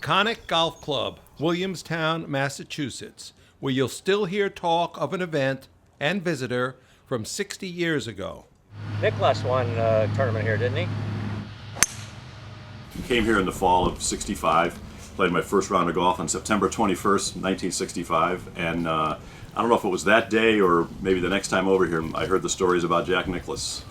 Taconic Golf Club, Williamstown, Massachusetts, where you'll still hear talk of an event and visitor from 60 years ago. Nicklaus won a tournament here, didn't he? Came here in the fall of '65, played my first round of golf on September 21st, 1965, and I don't know if it was that day or maybe the next time over here, I heard the stories about Jack Nicklaus.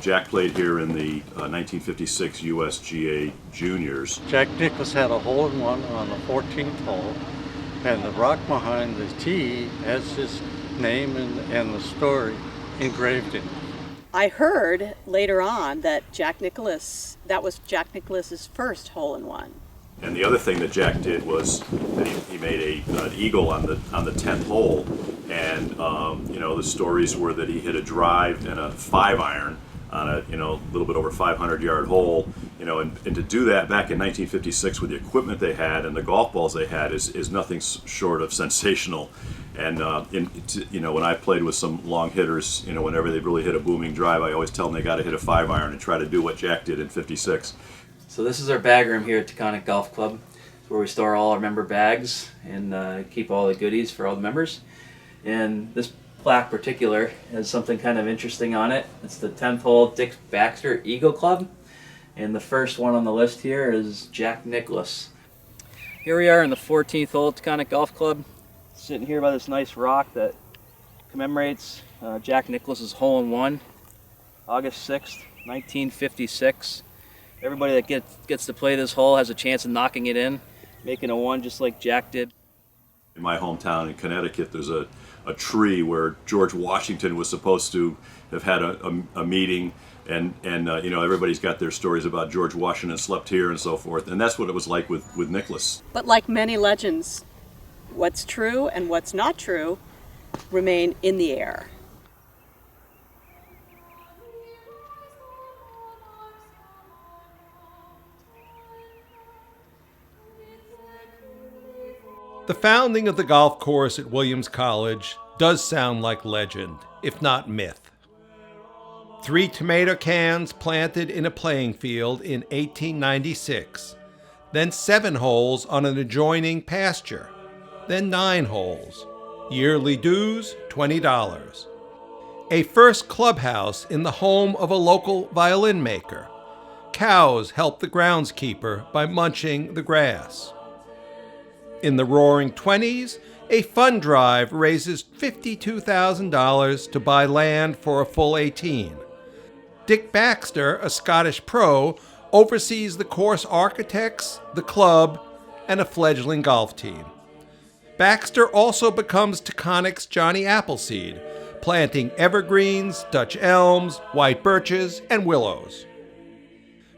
Jack played here in the 1956 USGA Juniors. Jack Nicklaus had a hole-in-one on the 14th hole, and the rock behind the tee has his name and the story engraved in it. I heard later on that that was Jack Nicklaus's first hole-in-one. And the other thing that Jack did was that he made an eagle on the 10th hole, and the stories were that he hit a drive and a 5-iron on a little bit over 500-yard hole, and to do that back in 1956 with the equipment they had and the golf balls they had is nothing short of sensational. And when I played with some long hitters, whenever they really hit a booming drive, I always tell them they got to hit a 5-iron and try to do what Jack did in '56. So this is our bag room here at Taconic Golf Club. It's where we store all our member bags and keep all the goodies for all the members. And this plaque particular has something kind of interesting on it. It's the 10th hole Dick Baxter Eagle Club. And the first one on the list here is Jack Nicklaus. Here we are in the 14th hole Taconic Golf Club, sitting here by this nice rock that commemorates Jack Nicklaus's hole-in-one, August 6th, 1956. Everybody that gets to play this hole has a chance of knocking it in, making a one just like Jack did. In my hometown in Connecticut, there's a tree where George Washington was supposed to have had a meeting, and everybody's got their stories about George Washington slept here and so forth, and that's what it was like with Nicklaus. But like many legends, what's true and what's not true remain in the air. The founding of the golf course at Williams College does sound like legend, if not myth. 3 tomato cans planted in a playing field in 1896, then 7 holes on an adjoining pasture, then 9 holes. Yearly dues, $20. A first clubhouse in the home of a local violin maker. Cows help the groundskeeper by munching the grass. In the Roaring '20s, a fund drive raises $52,000 to buy land for a full 18. Dick Baxter, a Scottish pro, oversees the course architects, the club, and a fledgling golf team. Baxter also becomes Taconic's Johnny Appleseed, planting evergreens, Dutch elms, white birches, and willows.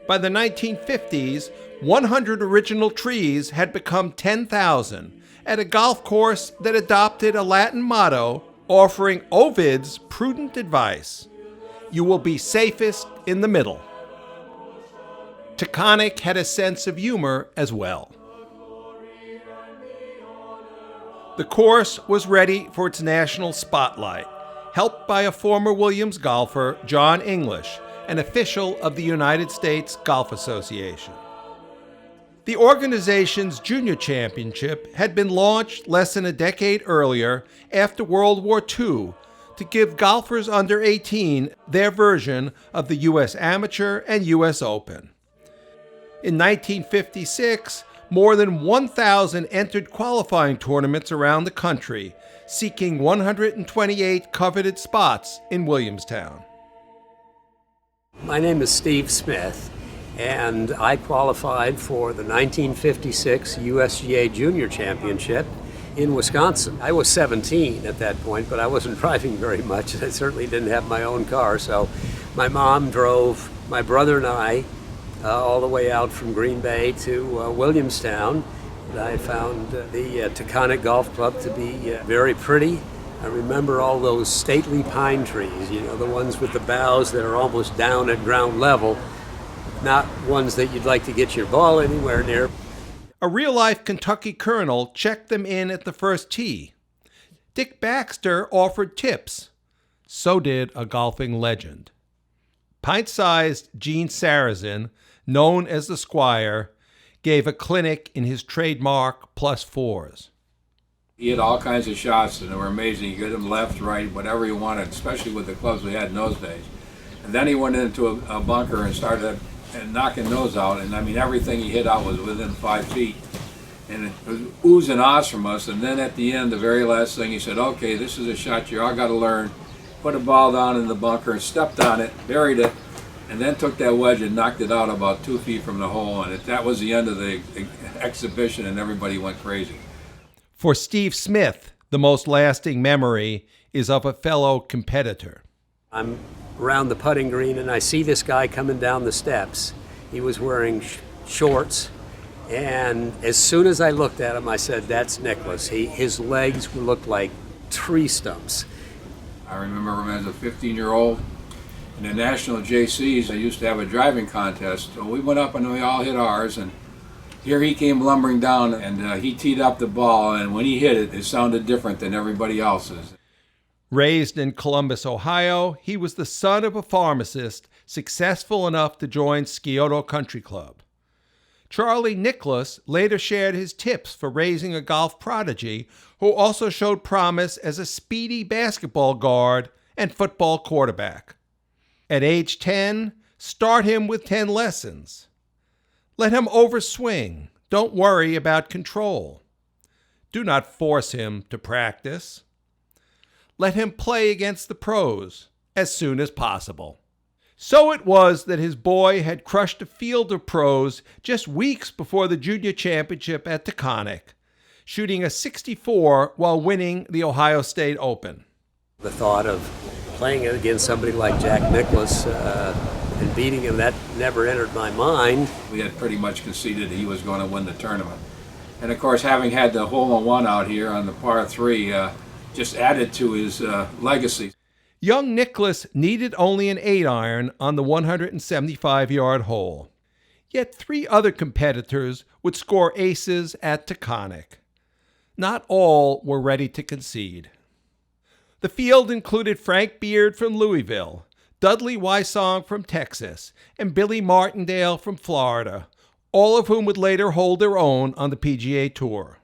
By the 1950s, 100 original trees had become 10,000 at a golf course that adopted a Latin motto offering Ovid's prudent advice: you will be safest in the middle. Taconic had a sense of humor as well. The course was ready for its national spotlight, helped by a former Williams golfer, John English, an official of the United States Golf Association. The organization's junior championship had been launched less than a decade earlier after World War II to give golfers under 18 their version of the U.S. Amateur and U.S. Open. In 1956, more than 1,000 entered qualifying tournaments around the country, seeking 128 coveted spots in Williamstown. My name is Steve Smith, and I qualified for the 1956 USGA Junior Championship in Wisconsin. I was 17 at that point, but I wasn't driving very much. I certainly didn't have my own car, so my mom drove my brother and I all the way out from Green Bay to Williamstown. And I found the Taconic Golf Club to be very pretty. I remember all those stately pine trees, the ones with the boughs that are almost down at ground level, not ones that you'd like to get your ball anywhere near. A real-life Kentucky colonel checked them in at the first tee. Dick Baxter offered tips. So did a golfing legend. Pint-sized Gene Sarazen, known as the Squire, gave a clinic in his trademark plus fours. He had all kinds of shots, and they were amazing. You could hit him left, right, whatever you wanted, especially with the clubs we had in those days. And then he went into a bunker and started knocking those out, and I mean, everything he hit out was within 5 feet. And it was oohs and ahs from us, and then at the end, the very last thing, he said, okay, this is a shot you all got to learn. Put a ball down in the bunker and stepped on it, buried it, and then took that wedge and knocked it out about 2 feet from the hole, and that was the end of the exhibition, and everybody went crazy. For Steve Smith, the most lasting memory is of a fellow competitor. I'm around the putting green and I see this guy coming down the steps. He was wearing shorts, and as soon as I looked at him, I said, that's Nicklaus. His legs looked like tree stumps. I remember him as a 15-year-old. In the national JCs, I used to have a driving contest. So we went up and we all hit ours, and here he came lumbering down, and he teed up the ball, and when he hit it, it sounded different than everybody else's. Raised in Columbus, Ohio, he was the son of a pharmacist successful enough to join Scioto Country Club. Charlie Nicklaus later shared his tips for raising a golf prodigy who also showed promise as a speedy basketball guard and football quarterback. At age 10, start him with 10 lessons. Let him overswing. Don't worry about control. Do not force him to practice. Let him play against the pros as soon as possible. So it was that his boy had crushed a field of pros just weeks before the junior championship at Taconic, shooting a 64 while winning the Ohio State Open. The thought of playing against somebody like Jack Nicklaus and beating him, that never entered my mind. We had pretty much conceded he was going to win the tournament. And of course, having had the hole-in-one out here on the par 3 just added to his legacy. Young Nicklaus needed only an 8-iron on the 175-yard hole. Yet 3 other competitors would score aces at Taconic. Not all were ready to concede. The field included Frank Beard from Louisville, Dudley Wysong from Texas, and Billy Martindale from Florida, all of whom would later hold their own on the PGA Tour.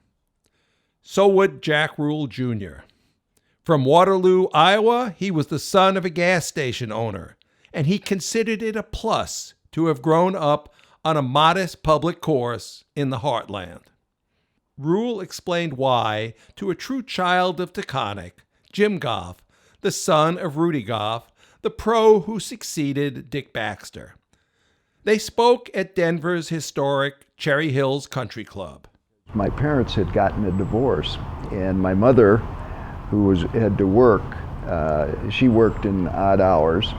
So would Jack Rule Jr. From Waterloo, Iowa, he was the son of a gas station owner, and he considered it a plus to have grown up on a modest public course in the heartland. Rule explained why to a true child of Taconic, Jim Goff, the son of Rudy Goff, the pro who succeeded Dick Baxter. They spoke at Denver's historic Cherry Hills Country Club. My parents had gotten a divorce, and my mother, who had to work, she worked in odd hours,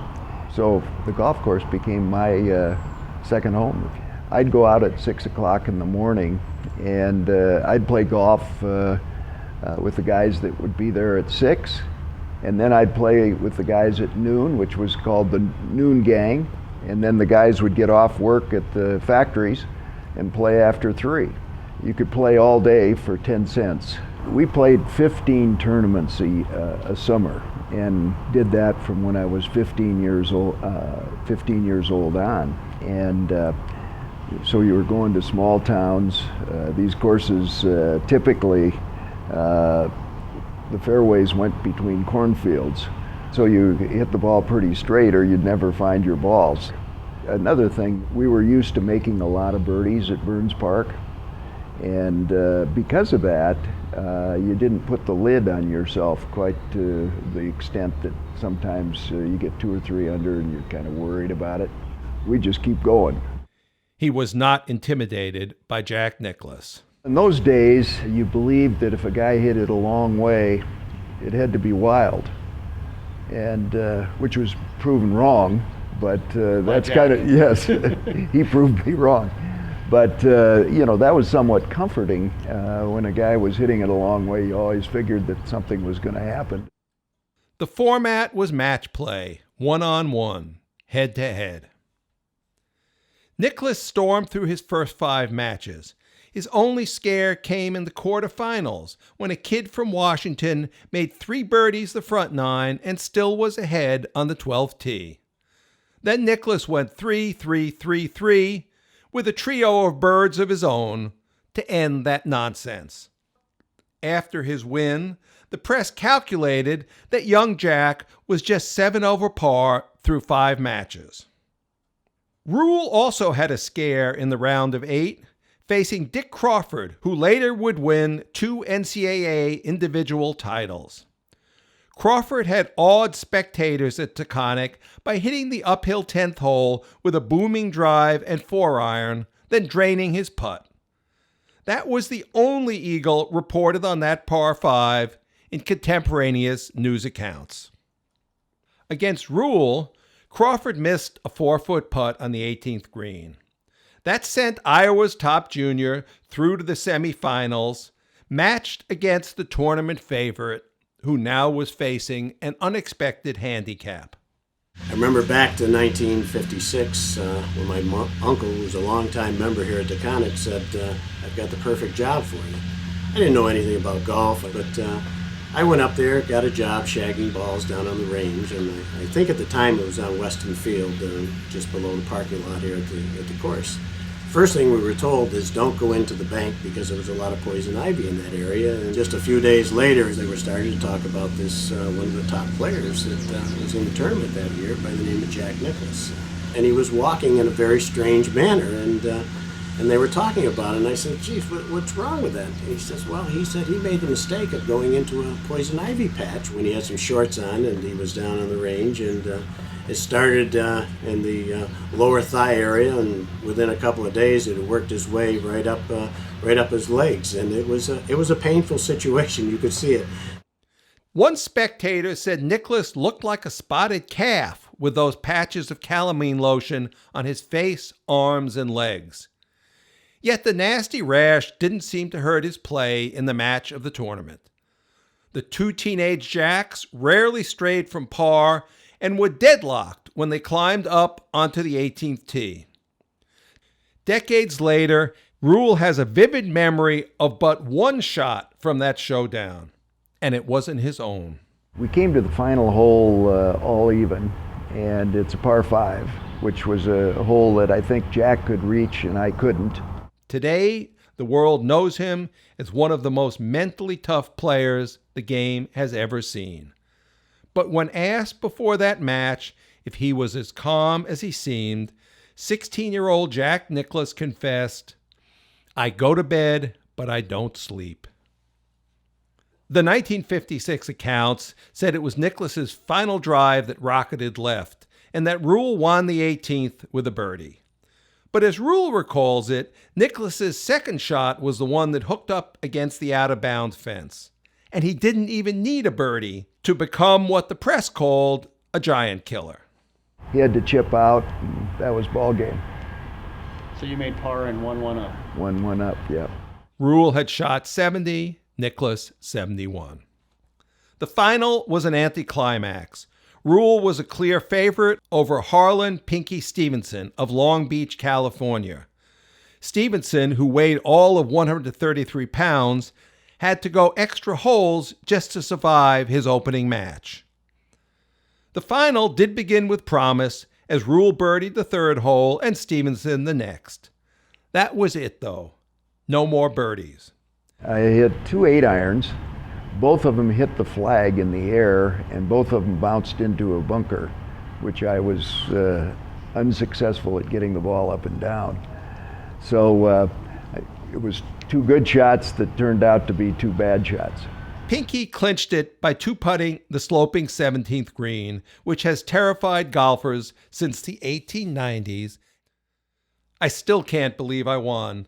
so the golf course became my second home. I'd go out at 6 o'clock in the morning, and I'd play golf with the guys that would be there at 6, and then I'd play with the guys at noon, which was called the noon gang, and then the guys would get off work at the factories and play after 3. You could play all day for 10 cents. We played 15 tournaments a summer, and did that from when I was 15 years old on. And so you were going to small towns. These courses typically, the fairways went between cornfields, so you hit the ball pretty straight or you'd never find your balls. Another thing, we were used to making a lot of birdies at Burns Park, and because of that, you didn't put the lid on yourself quite to the extent that sometimes you get 2 or 3 under and you're kind of worried about it. We just keep going. He was not intimidated by Jack Nicklaus. In those days, you believed that if a guy hit it a long way, it had to be wild, and which was proven wrong, but that's kind of, yes, he proved me wrong. But, that was somewhat comforting. When a guy was hitting it a long way, you always figured that something was going to happen. The format was match play, 1-on-1, head-to-head. Nicklaus stormed through his first 5 matches. His only scare came in the quarterfinals, when a kid from Washington made 3 birdies the front 9 and still was ahead on the 12th tee. Then Nicklaus went 3-3-3-3, with a trio of birds of his own to end that nonsense. After his win, the press calculated that young Jack was just 7 over par through 5 matches. Rule also had a scare in the round of 8, facing Dick Crawford, who later would win 2 NCAA individual titles. Crawford had awed spectators at Taconic by hitting the uphill 10th hole with a booming drive and 4-iron, then draining his putt. That was the only eagle reported on that par 5 in contemporaneous news accounts. Against Rule, Crawford missed a 4-foot putt on the 18th green. That sent Iowa's top junior through to the semifinals, matched against the tournament favorite, who now was facing an unexpected handicap. I remember back to 1956 when my uncle, who was a longtime member here at Taconic, said, I've got the perfect job for you. I didn't know anything about golf, but I went up there, got a job shagging balls down on the range, and I think at the time it was on Weston Field, just below the parking lot here at the course. First thing we were told is don't go into the bank because there was a lot of poison ivy in that area. And just a few days later, they were starting to talk about this, one of the top players that was in the tournament that year by the name of Jack Nicklaus. And he was walking in a very strange manner, and they were talking about it. And I said, Chief, what's wrong with that? And he says, well, he said he made the mistake of going into a poison ivy patch when he had some shorts on and he was down on the range. And it started in the lower thigh area, and within a couple of days, it had worked its way right up his legs, and it was a painful situation. You could see it. One spectator said Nicklaus looked like a spotted calf with those patches of calamine lotion on his face, arms, and legs. Yet the nasty rash didn't seem to hurt his play in the match of the tournament. The 2 teenage Jacks rarely strayed from par and were deadlocked when they climbed up onto the 18th tee. Decades later, Rule has a vivid memory of but one shot from that showdown, and it wasn't his own. We came to the final hole all even, and it's a par 5, which was a hole that I think Jack could reach and I couldn't. Today, the world knows him as one of the most mentally tough players the game has ever seen. But when asked before that match if he was as calm as he seemed, 16-year-old Jack Nicklaus confessed, "I go to bed, but I don't sleep." The 1956 accounts said it was Nicklaus's final drive that rocketed left, and that Rule won the 18th with a birdie. But as Rule recalls it, Nicklaus's second shot was the one that hooked up against the out-of-bounds fence. And he didn't even need a birdie to become what the press called a giant killer. He had to chip out, and that was ball game. So you made par and 1-1 up. 1-1 up, yeah. Rule had shot 70, Nicklaus 71. The final was an anticlimax. Rule was a clear favorite over Harlan Pinky Stevenson of Long Beach, California. Stevenson, who weighed all of 133 pounds, had to go extra holes just to survive his opening match. The final did begin with promise, as Rule birdied the third hole and Stevenson the next. That was it, though. No more birdies. I hit 2 8-irons. Both of them hit the flag in the air, and both of them bounced into a bunker, which I was unsuccessful at getting the ball up and down. So it was 2 good shots that turned out to be 2 bad shots. Pinky clinched it by 2-putting the sloping 17th green, which has terrified golfers since the 1890s. "I still can't believe I won,"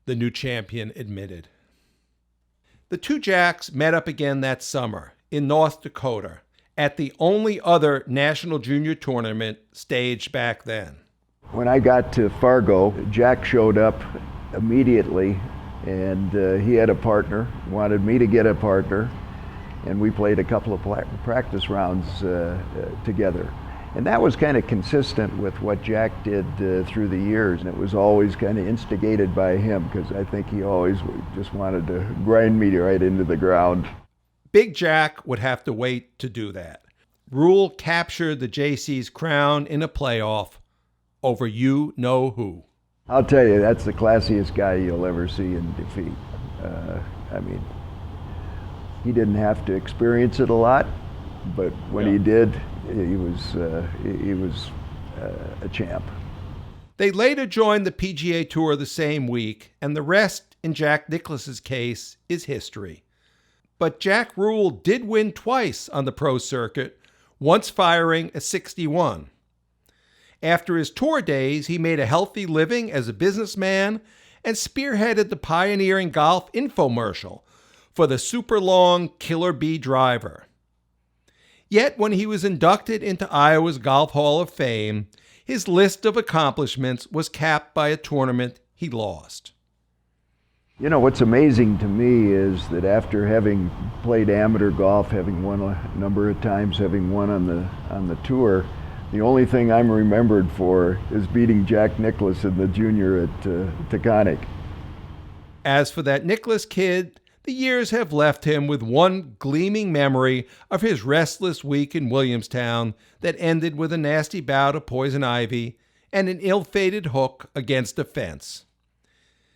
the new champion admitted. The 2 Jacks met up again that summer in North Dakota at the only other national junior tournament staged back then. When I got to Fargo, Jack showed up immediately, and he had a partner, wanted me to get a partner, and we played a couple of practice rounds together. And that was kind of consistent with what Jack did through the years, and it was always kind of instigated by him, because I think he always just wanted to grind me right into the ground. Big Jack would have to wait to do that. Rule captured the JC's crown in a playoff over you-know-who. I'll tell you, that's the classiest guy you'll ever see in defeat. I mean, he didn't have to experience it a lot, but when he did, he was a champ. They later joined the PGA Tour the same week, and the rest, in Jack Nicklaus's case, is history. But Jack Rule did win twice on the pro circuit, once firing a 61. After his tour days, he made a healthy living as a businessman and spearheaded the pioneering golf infomercial for the super long Killer Bee driver. Yet when he was inducted into Iowa's Golf Hall of Fame, his list of accomplishments was capped by a tournament he lost. You know, what's amazing to me is that after having played amateur golf, having won a number of times, having won on the tour, the only thing I'm remembered for is beating Jack Nicklaus in the junior at Taconic. As for that Nicklaus kid, the years have left him with one gleaming memory of his restless week in Williamstown that ended with a nasty bout of poison ivy and an ill-fated hook against a fence.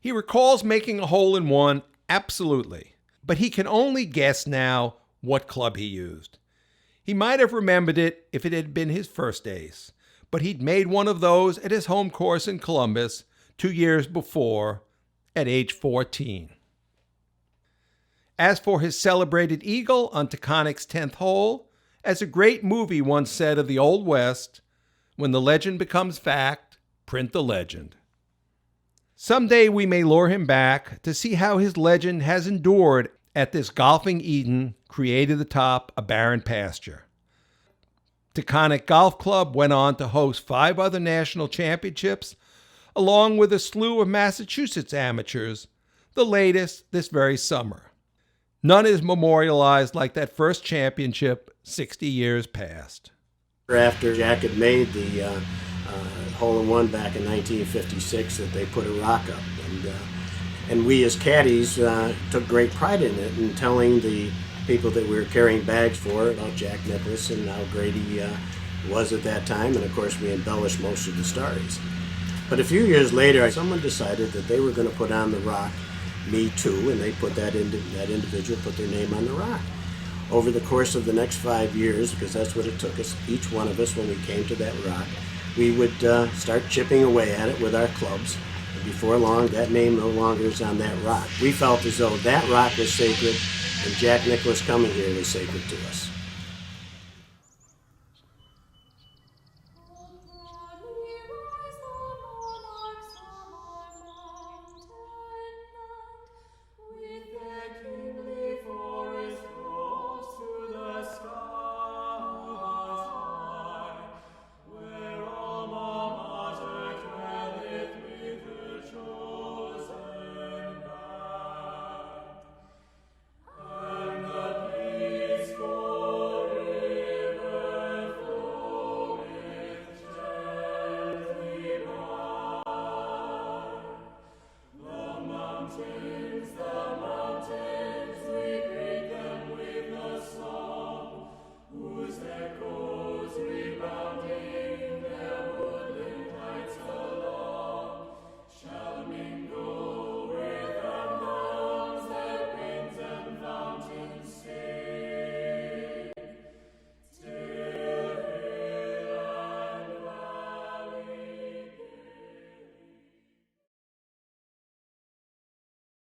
He recalls making a hole-in-one, absolutely, but he can only guess now what club he used. He might have remembered it if it had been his first ace, but he'd made one of those at his home course in Columbus 2 years before, at age 14. As for his celebrated eagle on Taconic's 10th hole, as a great movie once said of the Old West, when the legend becomes fact, print the legend. Someday we may lure him back to see how his legend has endured at this golfing Eden created atop a barren pasture. Taconic Golf Club went on to host 5 other national championships, along with a slew of Massachusetts amateurs, the latest this very summer. None is memorialized like that first championship 60 years past. After Jack had made the hole-in-one back in 1956, that they put a rock up, and we as caddies took great pride in it, and telling the people that we were carrying bags for about Jack Nicklaus and how great he was at that time, and of course we embellished most of the stories. But a few years later, someone decided that they were going to put on the rock Me Too, and they put that individual put their name on the rock. Over the course of the next 5 years, because that's what it took us, each one of us, when we came to that rock, we would start chipping away at it with our clubs. And before long, that name no longer is on that rock. We felt as though that rock was sacred, and Jack Nicklaus coming here was sacred to us.